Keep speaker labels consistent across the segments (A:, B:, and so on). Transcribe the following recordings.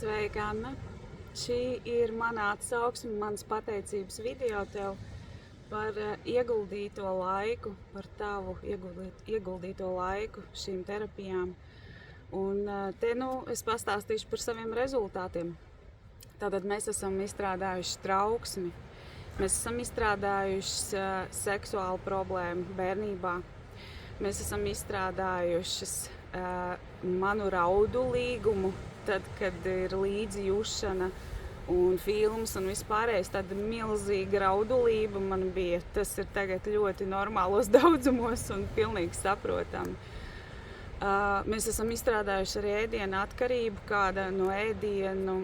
A: Sveika, Anna! Šī ir mana atsauksme, mans pateicības video tev par ieguldīto laiku, par tavu ieguldīto laiku šīm terapijām. Un te es pastāstīšu par saviem rezultātiem. Tātad mēs esam izstrādājuši trauksmi, mēs esam izstrādājuši seksuālu problēmu bērnībā, mēs esam izstrādājušas manu raudulīgumu, tad, kad ir līdzi jušana un filmas un vispārējais, tāda milzīga raudulība man bija. Tas ir tagad ļoti normālos daudzumos un pilnīgi saprotami. Mēs esam izstrādājuši arī ēdienu atkarību, kāda no ēdienu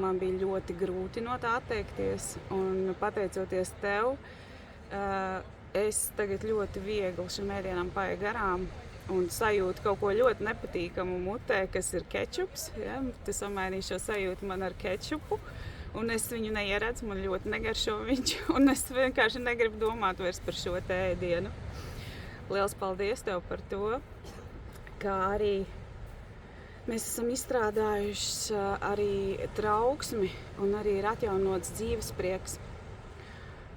A: man bija ļoti grūti no tā atteikties. Un pateicoties tev, es tagad ļoti viegli šim ēdienam paeju garām un sajūtu kaut ko ļoti nepatīkamu mutē, kas ir kečups. Ja? Tas samainīja šo sajūtu man ar kečupu, un es viņu neieredzu, man ļoti negaršo viņš, un es vienkārši negribu domāt vairs par šo ēdienu. Liels paldies tev par to, kā arī mēs esam izstrādājuši arī trauksmi, un arī ir atjaunots dzīves prieks.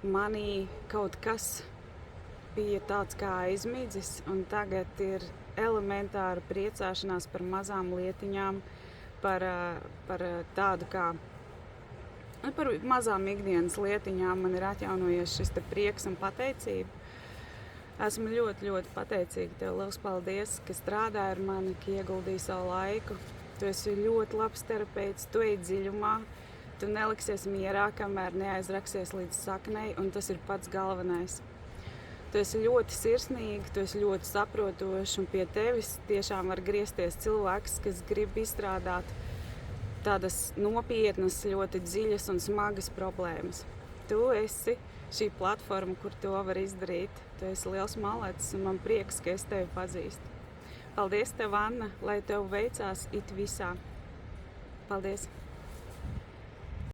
A: Manī kaut kas bija tāds kā aizmidzis, un tagad ir elementāra priecāšanās par mazām lietiņām, par tādu kā, par mazām ikdienas lietiņām man ir atjaunojies šis te prieks un pateicība. Esmu ļoti, ļoti pateicīga tev. Liels paldies, ka strādāji ar mani, ka ieguldīji savu laiku. Tu esi ļoti labs terapeits, tu ej dziļumā, tu neliksies mierā, kamēr neaizraksies līdz saknei, un tas ir pats galvenais. Tu esi ļoti sirsnīga, tu esi ļoti saprotošs, un pie tevis tiešām var griezties cilvēks, kas grib izstrādāt tādas nopietnas, ļoti dziļas un smagas problēmas. Tu esi šī platforma, kur to var izdarīt. Tu esi liels malecis, un man prieks, ka es tevi pazīstu. Paldies tev, Anna, lai tev veicās it visā. Paldies!